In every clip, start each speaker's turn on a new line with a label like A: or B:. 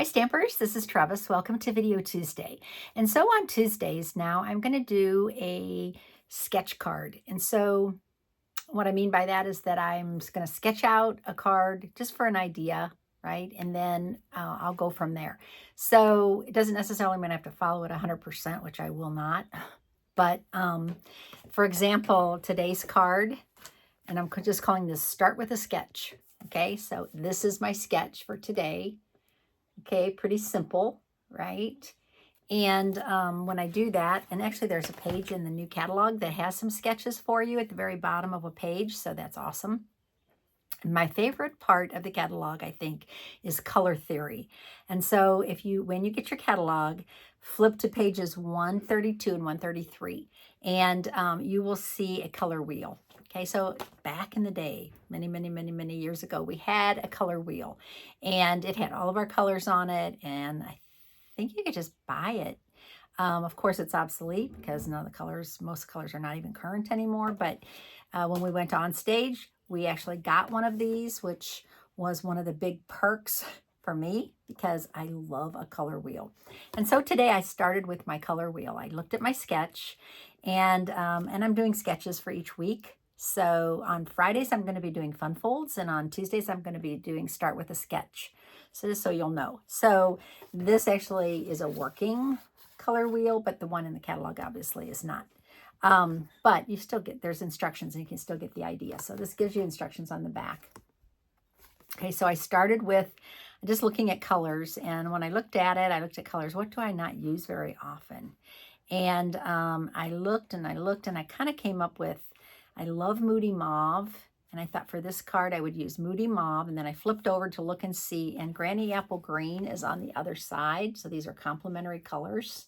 A: Hi Stampers, this is Trevis. Welcome to Video Tuesday. And so on Tuesdays now, I'm going to do a sketch card. And so what I mean by that is that I'm just going to sketch out a card just for an idea, right? And then I'll go from there. So it doesn't necessarily mean I have to follow it 100%, which I will not. But for example, today's card, and I'm just calling this Start with a Sketch. Okay, so this is my sketch for today. Okay, pretty simple, right? And when I do that, and actually there's a page in the new catalog that has some sketches for you at the very bottom of a page, so that's awesome. My favorite part of the catalog, I think, is color theory. And so when you get your catalog, flip to pages 132 and 133, and you will see a color wheel. Okay, so back in the day, many years ago, we had a color wheel, and it had all of our colors on it, and I think you could just buy it. Of course, it's obsolete because most colors are not even current anymore, but when we went on stage, we actually got one of these, which was one of the big perks for me because I love a color wheel. And so today I started with my color wheel. I looked at my sketch, and I'm doing sketches for each week. So on Fridays, I'm going to be doing fun folds, and on Tuesdays, I'm going to be doing Start with a Sketch. So just so you'll know. So this actually is a working color wheel, but the one in the catalog obviously is not. But you still there's instructions and you can still get the idea. So this gives you instructions on the back. Okay, so I started with just looking at colors, and when I looked at colors. What do I not use very often? And I looked and I kind of came up with, I love Moody Mauve, and I thought for this card I would use Moody Mauve, and then I flipped over to look and see, and Granny Apple Green is on the other side, so these are complementary colors,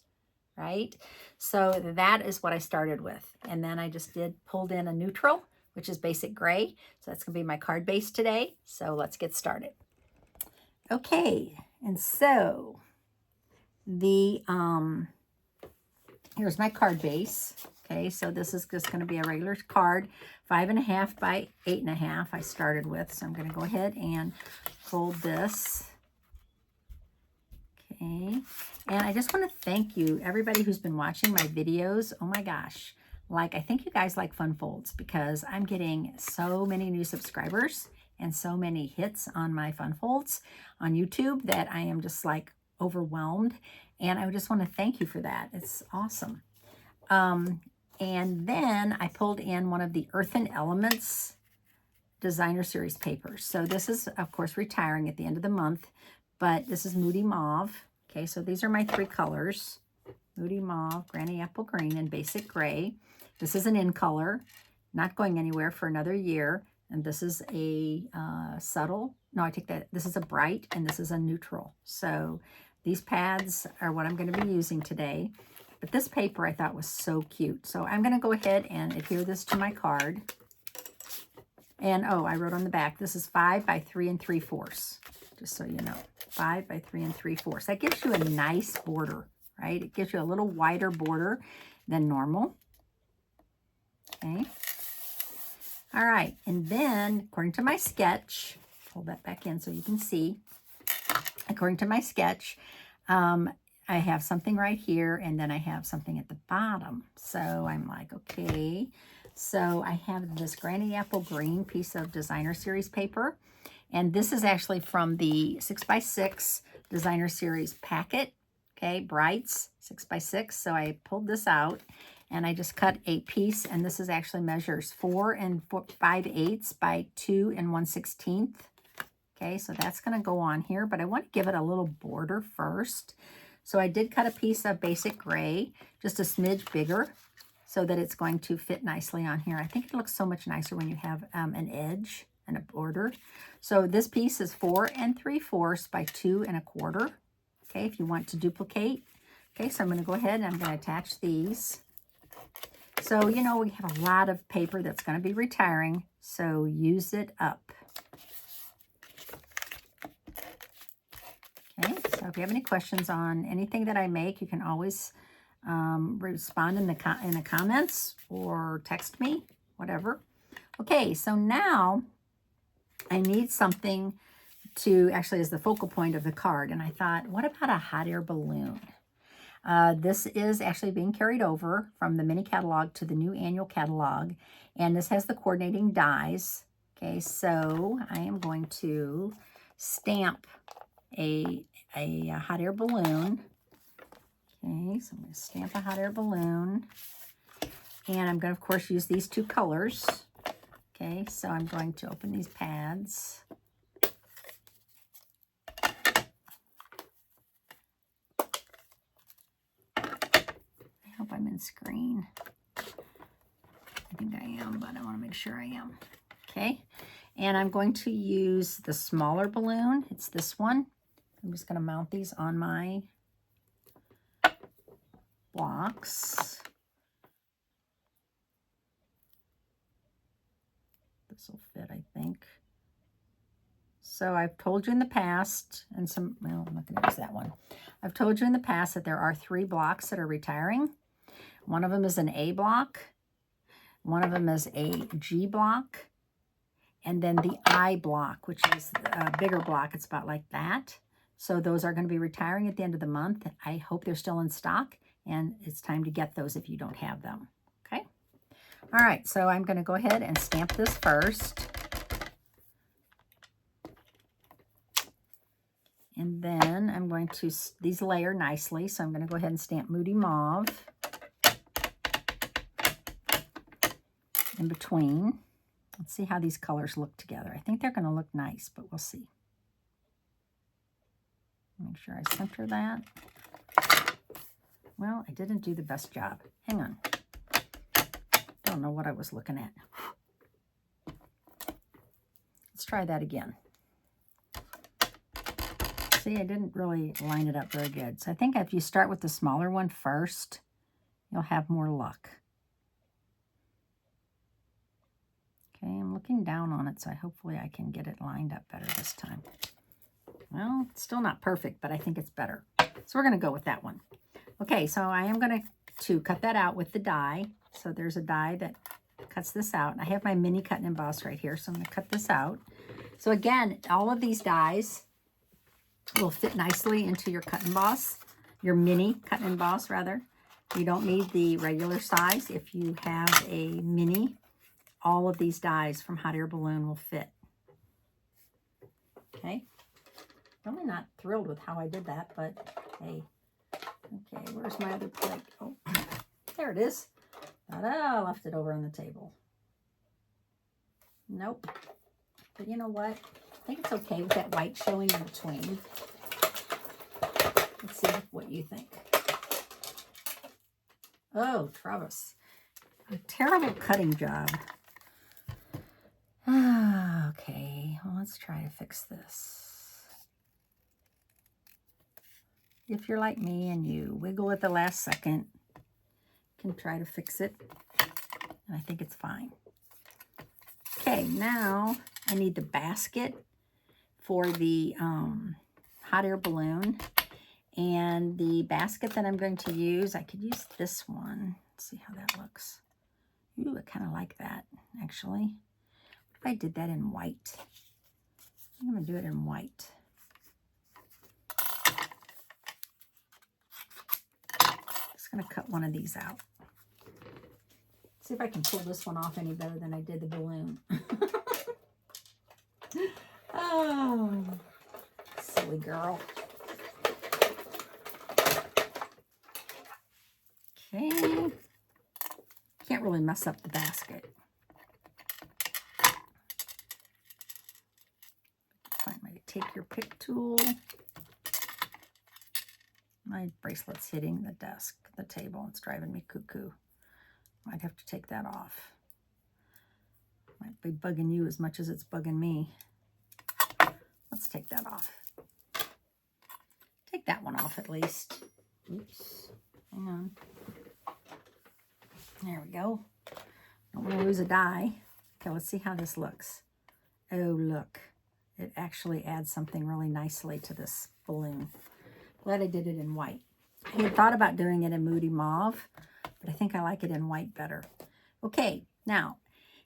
A: right? So that is what I started with, and then I just pulled in a neutral, which is basic gray, so that's going to be my card base today, so let's get started. Okay, and so here's my card base. Okay, so this is just going to be a regular card, 5.5 by 8.5 I started with. So I'm going to go ahead and fold this. Okay, and I just want to thank you, everybody who's been watching my videos. Oh my gosh, I think you guys like fun folds because I'm getting so many new subscribers and so many hits on my fun folds on YouTube that I am just overwhelmed. And I just want to thank you for that. It's awesome. And then I pulled in one of the Earthen Elements designer series papers. So this is, of course, retiring at the end of the month, but this is Moody Mauve. Okay, so these are my three colors: Moody Mauve, Granny Apple Green, and Basic Gray. This is an in color, not going anywhere for another year. And this is a this is a bright, and this is a neutral. So these pads are what I'm going to be using today. But this paper I thought was so cute. So I'm going to go ahead and adhere this to my card. And oh, I wrote on the back, this is 5 by 3 3/4. Just so you know, 5 by 3 3/4. That gives you a nice border, right? It gives you a little wider border than normal. Okay. All right. And then according to my sketch, pull that back in so you can see. According to my sketch, I have something right here, and then I have something at the bottom. So I'm like, okay. So I have this Granny Apple Green piece of designer series paper, and this is actually from the 6x6 designer series packet. Okay, Brights 6x6. So I pulled this out, and I just cut a piece, and this is actually measures 4 5/8 by 2 1/16. Okay, so that's going to go on here, but I want to give it a little border first. So I did cut a piece of Basic Gray, just a smidge bigger, so that it's going to fit nicely on here. I think it looks so much nicer when you have an edge and a border. So this piece is 4 3/4 by 2 1/4. Okay, if you want to duplicate. Okay, so I'm going to go ahead and I'm going to attach these. So, you know, we have a lot of paper that's going to be retiring, so use it up. Okay, so if you have any questions on anything that I make, you can always respond in the comments or text me, whatever. Okay, so now I need something to, actually as the focal point of the card. And I thought, what about a hot air balloon? This is actually being carried over from the mini catalog to the new annual catalog. And this has the coordinating dies. Okay, so I am going to stamp a hot air balloon. Okay, so I'm going to stamp a hot air balloon. And I'm going to, of course, use these two colors. Okay, so I'm going to open these pads. I hope I'm in screen. I think I am, but I want to make sure I am. Okay, and I'm going to use the smaller balloon. It's this one. I'm just going to mount these on my blocks. This will fit, I think. So I've told you in the past, and well, I'm not going to use that one. I've told you in the past that there are 3 blocks that are retiring. One of them is an A block. One of them is a G block. And then the I block, which is a bigger block. It's about like that. So those are going to be retiring at the end of the month. I hope they're still in stock, and it's time to get those if you don't have them. Okay? All right, so I'm going to go ahead and stamp this first. And then I'm going to, these layer nicely, so I'm going to go ahead and stamp Moody Mauve in between. Let's see how these colors look together. I think they're going to look nice, but we'll see. Make sure I center that. Well, I didn't do the best job. Hang on. Don't know what I was looking at. Let's try that again. See, I didn't really line it up very good. So I think if you start with the smaller one first, you'll have more luck. Okay, I'm looking down on it, so hopefully I can get it lined up better this time. Well, it's still not perfect, but I think it's better. So we're going to go with that one. Okay, so I am going to cut that out with the die. So there's a die that cuts this out. I have my mini cut and emboss right here, so I'm going to cut this out. So again, all of these dies will fit nicely into your cut and emboss, your mini cut and emboss rather. You don't need the regular size. If you have a mini, all of these dies from Hot Air Balloon will fit. Okay. Really not thrilled with how I did that, but hey. Okay, where's my other plate? Oh, there it is. Ta-da, I left it over on the table. Nope. But you know what? I think it's okay with that white showing in between. Let's see what you think. Oh, Trevis. A terrible cutting job. Okay, well, let's try to fix this. If you're like me and you wiggle at the last second, you can try to fix it. And I think it's fine. Okay, now I need the basket for the hot air balloon. And the basket that I'm going to use, I could use this one. Let's see how that looks. Ooh, I kind of like that, actually. What if I did that in white? I'm going to do it in white. Just going to cut one of these out. See if I can pull this one off any better than I did the balloon. Oh, silly girl. Okay. Can't really mess up the basket. Find my take your pick tool. My bracelet's hitting the desk, the table. It's driving me cuckoo. Might have to take that off. Might be bugging you as much as it's bugging me. Let's take that off. Take that one off at least. Oops. Hang on. There we go. Don't want to lose a die. Okay, let's see how this looks. Oh, look. It actually adds something really nicely to this balloon. Glad I did it in white. I had thought about doing it in Moody Mauve, but I think I like it in white better. Okay, now,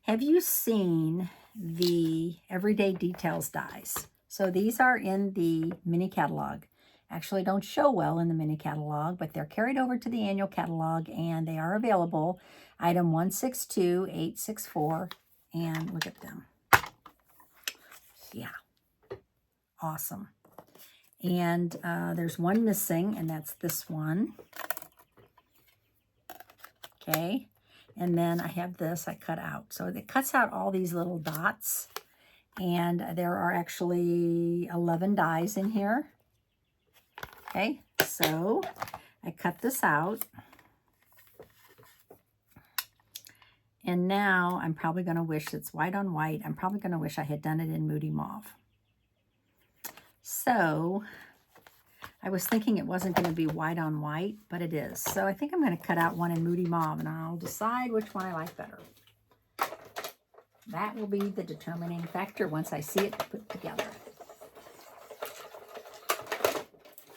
A: have you seen the Everyday Details dies? So these are in the mini catalog. Actually don't show well in the mini catalog, but they're carried over to the annual catalog and they are available. Item 162864, and look at them. Yeah, awesome. And there's one missing, and that's this one. Okay, and then I have this I cut out. So it cuts out all these little dots, and there are actually 11 dies in here. Okay, so I cut this out. And now I'm probably going to wish it's white on white. I'm probably going to wish I had done it in Moody Mauve. So I was thinking it wasn't going to be white on white, but it is. So I think I'm going to cut out one in Moody Mauve, and I'll decide which one I like better. That will be the determining factor once I see it put together.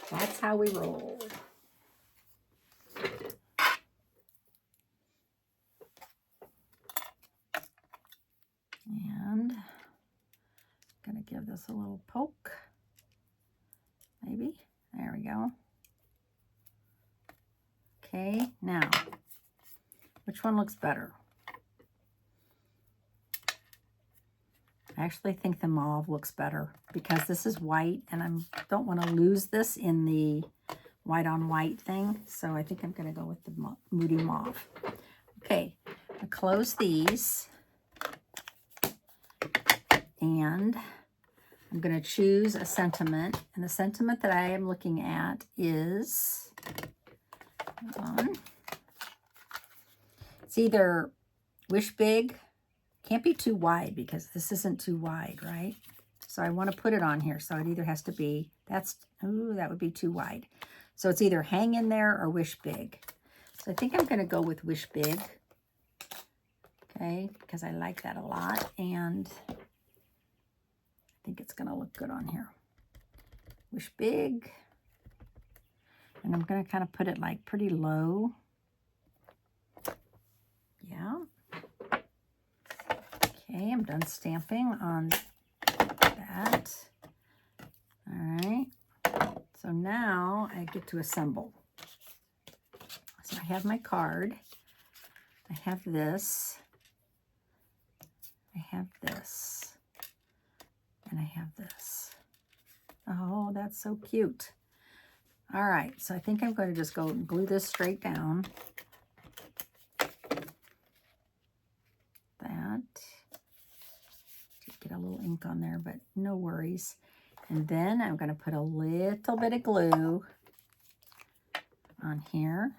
A: That's how we roll. And I'm going to give this a little poke. Maybe. There we go. Okay, now, which one looks better? I actually think the mauve looks better because this is white and I don't want to lose this in the white on white thing. So I think I'm going to go with the Moody Mauve. Okay, I close these and I'm going to choose a sentiment. And the sentiment that I am looking at is, hold on, it's either Wish Big. Can't be too wide because this isn't too wide, right? So I want to put it on here. So it either has to be, ooh, that would be too wide. So it's either Hang in There or Wish Big. So I think I'm going to go with Wish Big. Okay, because I like that a lot. And I think it's going to look good on here. Wish Big. And I'm going to kind of put it like pretty low. Yeah. Okay, I'm done stamping on that. All right. So now I get to assemble. So I have my card. I have this. I have this. And I have this. Oh, that's so cute. All right, so I think I'm going to just go and glue this straight down. That. Get a little ink on there, but no worries. And then I'm going to put a little bit of glue on here.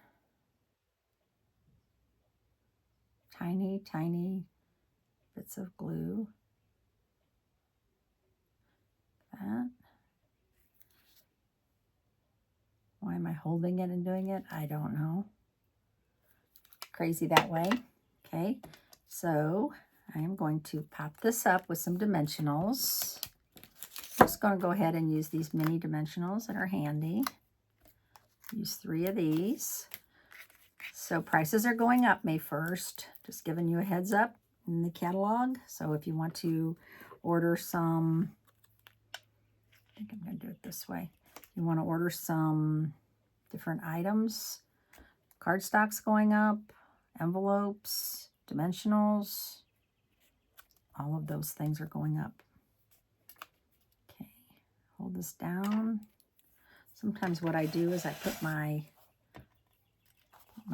A: Tiny, tiny bits of glue. That. Why am I holding it and doing it? I don't know. Crazy that way. Okay, so I am going to pop this up with some dimensionals. I'm just going to go ahead and use these mini dimensionals that are handy. Use 3 of these. So prices are going up May 1st. Just giving you a heads up in the catalog. So if you want to order some, I think I'm going to do it this way. You want to order some different items. Cardstock's going up, envelopes, dimensionals. All of those things are going up. Okay, hold this down. Sometimes what I do is I put my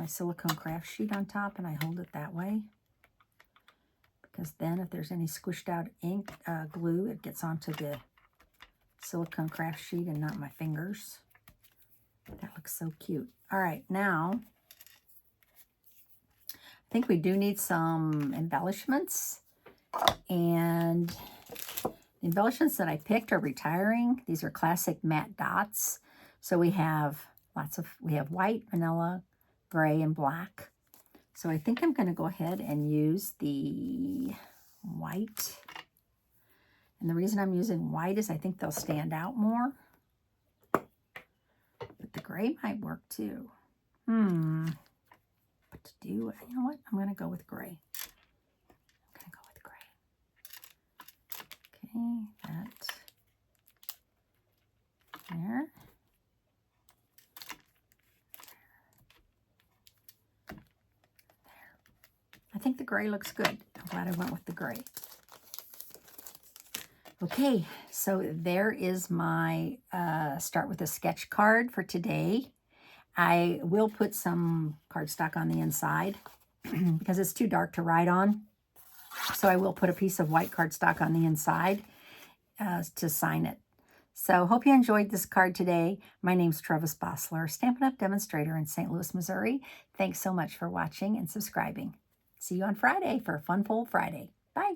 A: silicone craft sheet on top and I hold it that way. Because then if there's any squished out ink, glue, it gets onto the silicone craft sheet and not my fingers. That looks so cute. All right, now I think we do need some embellishments. And the embellishments that I picked are retiring. These are classic matte dots. So we have white, vanilla, gray, and black. So I think I'm going to go ahead and use the white. And the reason I'm using white is I think they'll stand out more. But the gray might work too. What to do? You know what? I'm going to go with gray. Okay, that. think the gray looks good. I'm glad I went with the gray. Okay, so there is my start with a sketch card for today. I will put some cardstock on the inside because it's too dark to write on. So I will put a piece of white cardstock on the inside to sign it. So hope you enjoyed this card today. My name's Trevis Bossler, Stampin' Up! Demonstrator in St. Louis, Missouri. Thanks so much for watching and subscribing. See you on Friday for Fun Fold Friday. Bye.